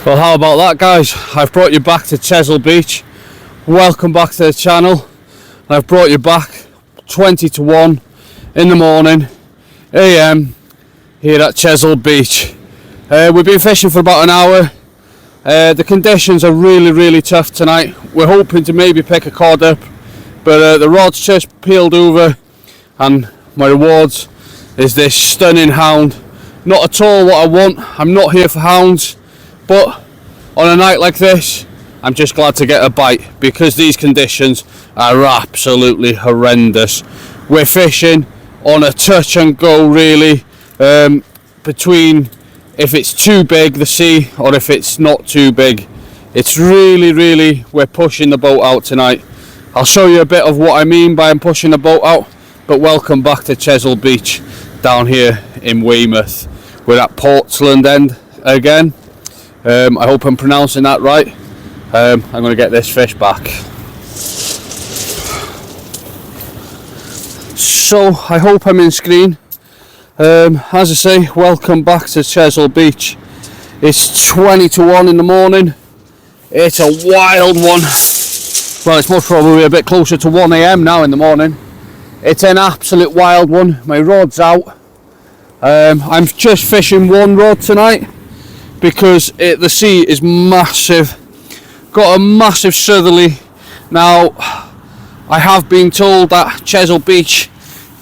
Well, how about that, guys? I've brought you back to Chesil Beach. Welcome back to the channel. I've brought you back 20 to 1 in the morning AM here at Chesil Beach. We've been fishing for about an hour. The conditions are really tough tonight. We're hoping to maybe pick a cod up, but the rod's just peeled over, and my rewards is this stunning hound. Not at all what I want. I'm not here for hounds, but on a night like this, I'm just glad to get a bite because these conditions are absolutely horrendous. We're fishing on a touch and go, really, between if it's too big, the sea, or if it's not too big. It's really, we're pushing the boat out tonight. I'll show you a bit of what I mean by I'm pushing the boat out, but welcome back to Chesil Beach down here in Weymouth. We're at Portland End again. I hope I'm pronouncing that right. I'm going to get this fish back. So I hope I'm in screen. As I say, welcome back to Chesil Beach. It's 20 to 1 in the morning. It's a wild one. Well, it's most probably a bit closer to 1 AM now in the morning. It's an absolute wild one. My rod's out. I'm just fishing one rod tonight because the sea is massive. Got a massive southerly. Now, I have been told that Chesil Beach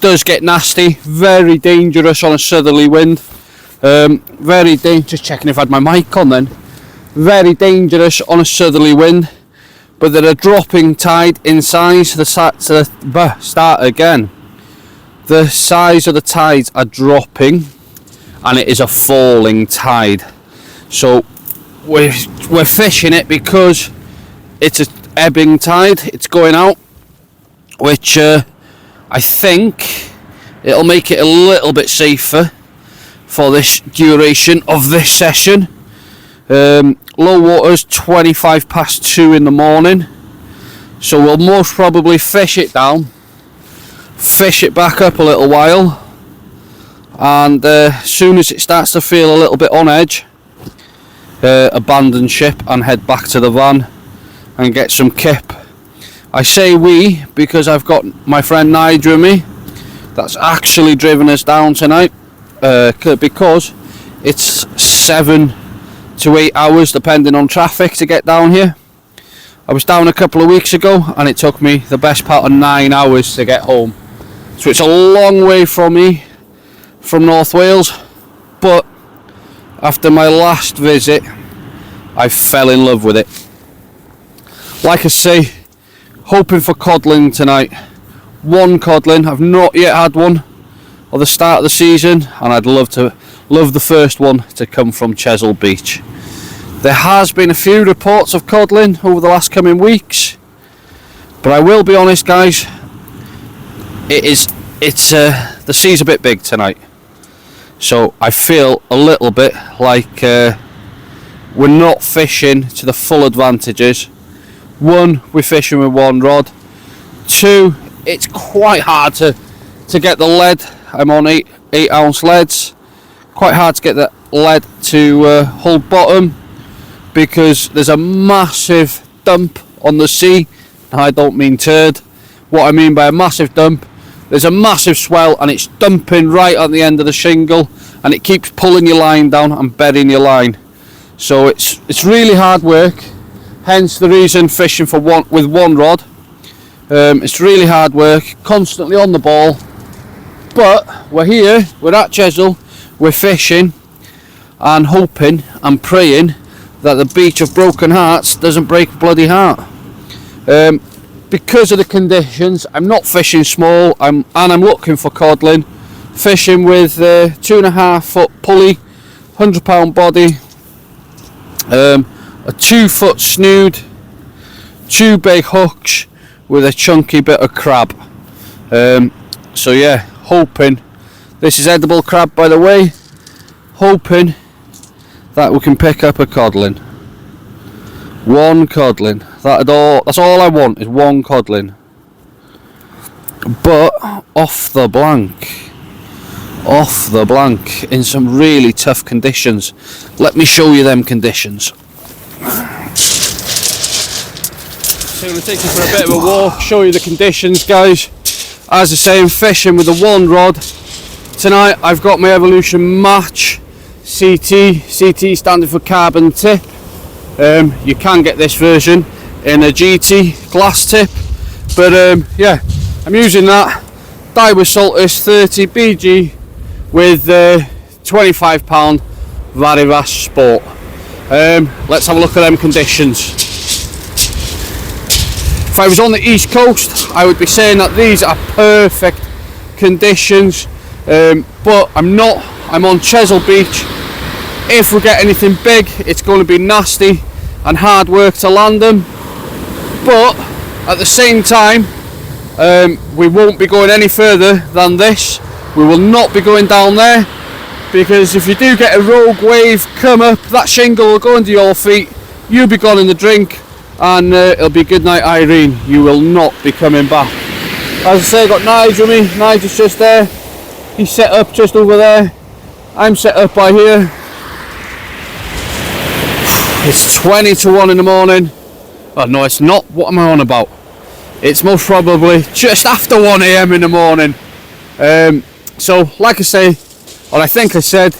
does get nasty, very dangerous on a southerly wind. Very dangerous. Just checking if I had my mic on then. Very dangerous on a southerly wind, but they're a dropping tide in size. The size of the tides are dropping, and it is a falling tide. So we're fishing it because it's an ebbing tide. It's going out, which I think it'll make it a little bit safer for this duration of this session. Low water's 25 past 2 in the morning, so we'll most probably fish it down, fish it back up a little while, and as soon as it starts to feel a little bit on edge, abandon ship and head back to the van and get some kip. I say we because I've got my friend Nigel with me that's actually driven us down tonight, because it's 7 to 8 hours depending on traffic to get down here. I was down a couple of weeks ago and it took me the best part of 9 hours to get home, so it's a long way from me from North Wales, but after my last visit I fell in love with it. Like I say, hoping for codling tonight. One codling. I've not yet had one at the start of the season, and I'd love the first one to come from Chesil Beach. There has been a few reports of codling over the last coming weeks, but I will be honest, guys, the sea's a bit big tonight, so I feel a little bit like we're not fishing to the full advantages. One, we're fishing with one rod. Two, it's quite hard to get the lead. I'm on 8 ounce leads. Quite hard to get the lead to hold bottom because there's a massive dump on the sea. I don't mean turd. What I mean by a massive dump, there's a massive swell and it's dumping right at the end of the shingle, and it keeps pulling your line down and burying your line. So it's really hard work. Hence the reason fishing with one rod. It's really hard work, constantly on the ball. But we're here, we're at Chesil, we're fishing and hoping and praying that the beach of broken hearts doesn't break a bloody heart. Because of the conditions, I'm not fishing small, I'm looking for codling. Fishing with a 2.5 foot pulley, 100 pound body, a 2 foot snood, 2 big hooks with a chunky bit of crab. So yeah, hoping, this is edible crab by the way, hoping that we can pick up a codling. One codling, that's all I want is one codling. But off the blank in some really tough conditions. Let me show you them conditions. So I'm going to take you for a bit of a walk, show you the conditions, guys. As I say, I'm fishing with the one rod. Tonight I've got my Evolution Match CT standing for carbon tip. You can get this version in a GT glass tip, but yeah, I'm using that. Daiwa Saltus 30 BG with £25 Varivas Sport. Let's have a look at them conditions. If I was on the East Coast, I would be saying that these are perfect conditions, but I'm not. I'm on Chesil Beach. If we get anything big, it's going to be nasty and hard work to land them, but at the same time, we won't be going any further than this. We will not be going down there, because if you do get a rogue wave come up, that shingle will go under your feet, you'll be gone in the drink, and it'll be good night Irene. You will not be coming back. As I say, I got Nigel with me. Nigel's just there. He's set up just over there. I'm set up by here. It's 20 to 1 in the morning. Oh no, it's not. What am I on about? It's most probably just after 1 AM in the morning. So like I say, or I think I said,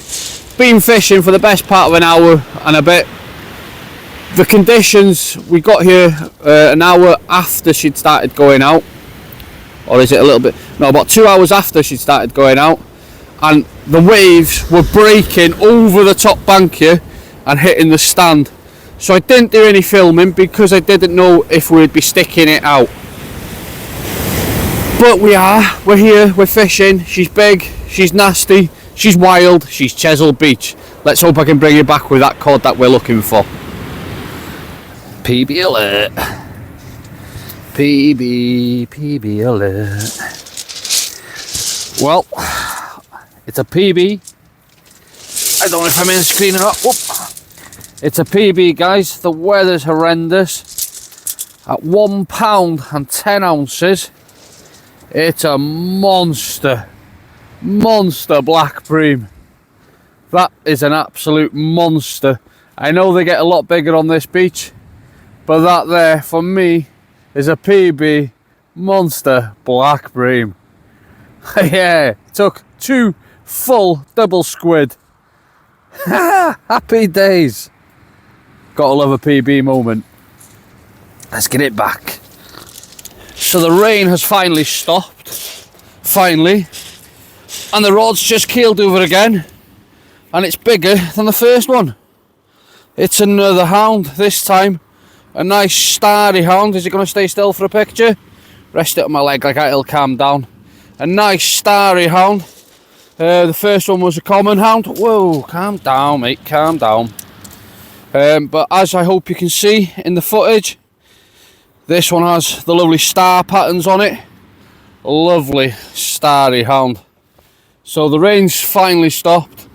been fishing for the best part of an hour and a bit. The conditions, we got here an hour after she'd started going out, or is it a little bit, no, about 2 hours after she'd started going out, and the waves were breaking over the top bank here and hitting the stand. So I didn't do any filming because I didn't know if we'd be sticking it out. But we're here, we're fishing. She's big, she's nasty, she's wild, she's Chesil Beach. Let's hope I can bring you back with that cod that we're looking for. PB alert. PB alert. Well, it's a PB. I don't know if I'm in the screen or not. Whoop. It's a PB, guys. The weather's horrendous. At £1 and 10 ounces, it's a monster black bream. That is an absolute monster. I know they get a lot bigger on this beach, but that there, for me, is a PB monster black bream. Yeah, took 2 full double squid. Happy days. Gotta love a PB moment. Let's get it back. So the rain has finally stopped. Finally. And the rod's just keeled over again. And it's bigger than the first one. It's another hound this time. A nice starry hound. Is it going to stay still for a picture? Rest it on my leg like that, it'll calm down. A nice starry hound. The first one was a common hound. Whoa, calm down, mate, calm down. But as I hope you can see in the footage, this one has the lovely star patterns on it. Lovely starry hound. So the rain's finally stopped.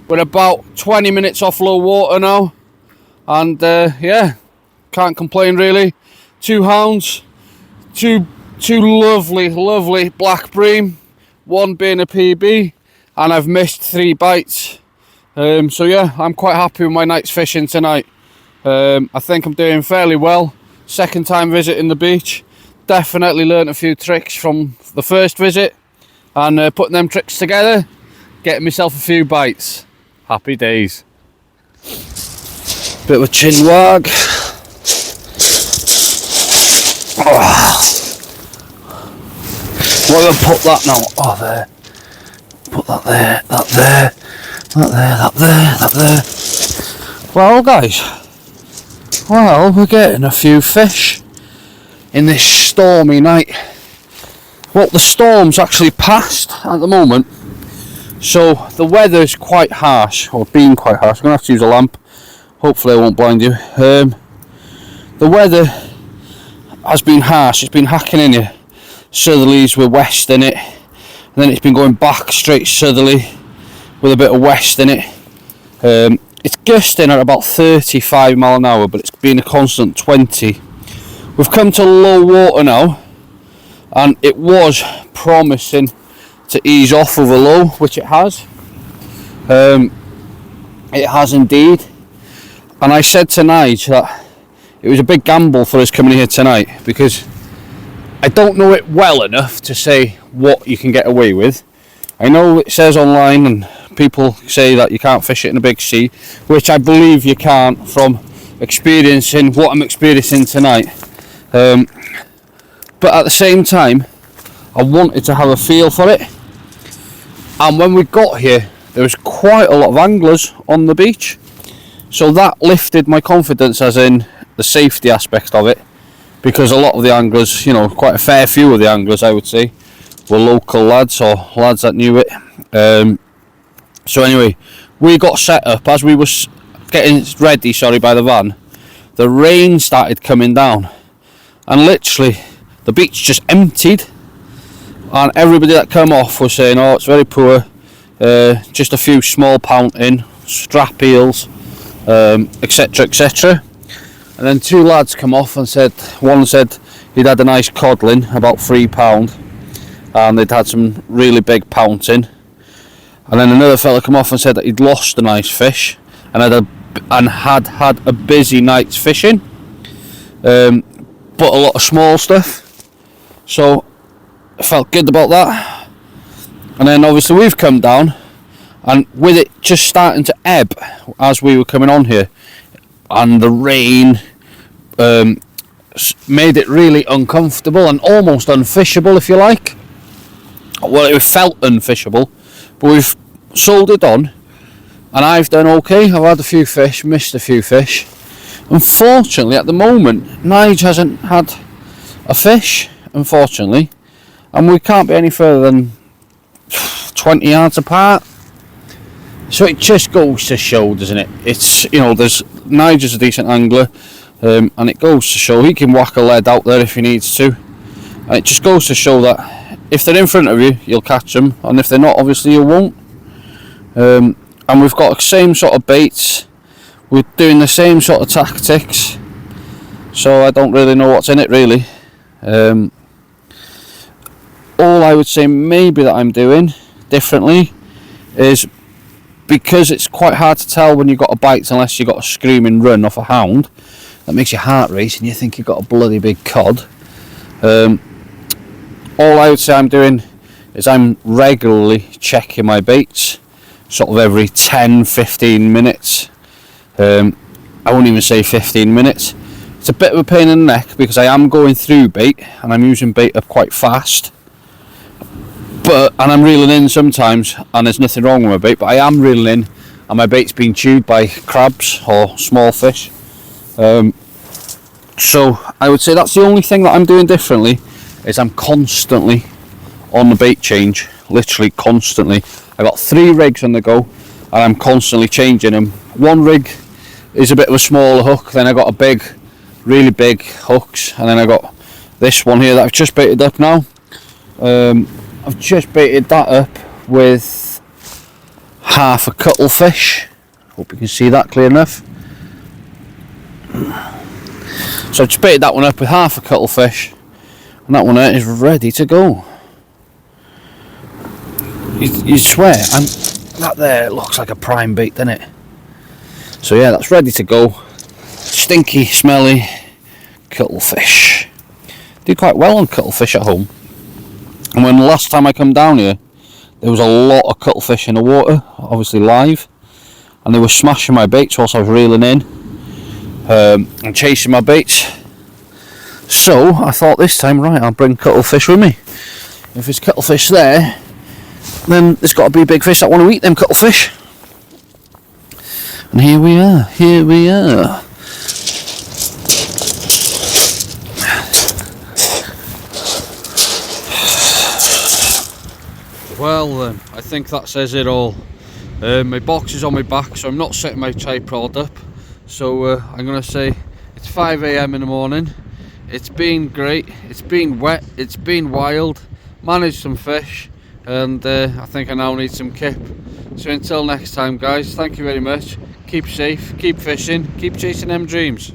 We're about 20 minutes off low water now. And yeah, can't complain really. 2 hounds, two lovely black bream, 1 being a PB, and I've missed 3 bites. So yeah, I'm quite happy with my night's fishing tonight. I think I'm doing fairly well. Second time visiting the beach. Definitely learnt a few tricks from the first visit, and putting them tricks together, getting myself a few bites. Happy days. Bit of a chin wag. Oh. Where do I put that now? Oh, there. Put that there, that there, that there, that there, that there. Well, guys, well, we're getting a few fish in this stormy night. Well, the storm's actually passed at the moment, so the weather's quite harsh, or being quite harsh. I'm going to have to use a lamp. Hopefully I won't blind you. The weather has been harsh. It's been hacking in you. Southerlies with west in it, and then it's been going back straight southerly with a bit of west in it. It's gusting at about 35 mile an hour, but it's been a constant 20. We've come to low water now, and it was promising to ease off over low, which it has. It has indeed. And I said to Nige that it was a big gamble for us coming here tonight, because I don't know it well enough to say what you can get away with. I know it says online and people say that you can't fish it in a big sea, which I believe you can't from experiencing what I'm experiencing tonight. But at the same time, I wanted to have a feel for it. And when we got here, there was quite a lot of anglers on the beach. So that lifted my confidence, as in the safety aspect of it. Because a lot of the anglers, you know, quite a fair few of the anglers, I would say, were local lads or lads that knew it. So anyway, we got set up. As we were getting ready, by the van, the rain started coming down. And literally, the beach just emptied. And everybody that came off was saying, oh, it's very poor. Just a few small pouting, strap eels, etc, etc. And then two lads come off and said, one said he'd had a nice codling, about £3, and they'd had some really big pouting. And then another fella come off and said that he'd lost a nice fish and had had a busy night's fishing, but a lot of small stuff. So I felt good about that. And then obviously we've come down, and with it just starting to ebb as we were coming on here, and the rain made it really uncomfortable and almost unfishable, if you like. Well, it felt unfishable, but we've soldered on, and I've done okay. I've had a few fish, missed a few fish. Unfortunately, at the moment, Nige hasn't had a fish, unfortunately, and we can't be any further than 20 yards apart. So it just goes to show, doesn't it? It's, you know, Nige is a decent angler, and it goes to show he can whack a lead out there if he needs to. And it just goes to show that if they're in front of you, you'll catch them, and if they're not, obviously you won't. And we've got the same sort of baits, we're doing the same sort of tactics, so I don't really know what's in it really. All I would say maybe that I'm doing differently is, because it's quite hard to tell when you've got a bite unless you've got a screaming run off a hound that makes your heart race and you think you've got a bloody big cod. All I would say I'm doing is I'm regularly checking my baits, sort of every 10-15 minutes. I won't even say 15 minutes. It's a bit of a pain in the neck because I am going through bait and I'm using bait up quite fast. And I'm reeling in sometimes, and there's nothing wrong with my bait, but I am reeling in and my bait's being chewed by crabs or small fish. So I would say that's the only thing that I'm doing differently, is I'm constantly on the bait change, literally constantly. I got 3 rigs on the go and I'm constantly changing them. One rig is a bit of a smaller hook, then I got a big, really big hooks, and then I got this one here that I've just baited up now. I've just baited that up with half a cuttlefish. Hope you can see that clear enough. So I've just baited that one up with half a cuttlefish, and that one there is ready to go. You swear, and that there looks like a prime bait, doesn't it? So yeah, that's ready to go. Stinky, smelly cuttlefish. Do quite well on cuttlefish at home. And when the last time I come down here, there was a lot of cuttlefish in the water, obviously live, and they were smashing my baits whilst I was reeling in and chasing my baits. So I thought this time, right, I'll bring cuttlefish with me. If there's cuttlefish there, then there's got to be big fish that want to eat them cuttlefish. And here we are, here we are. Well then, I think that says it all. My box is on my back, so I'm not setting my tripod up. So I'm going to say it's 5 AM in the morning. It's been great, it's been wet, it's been wild, managed some fish, and I think I now need some kip. So until next time guys, thank you very much. Keep safe, keep fishing, keep chasing them dreams.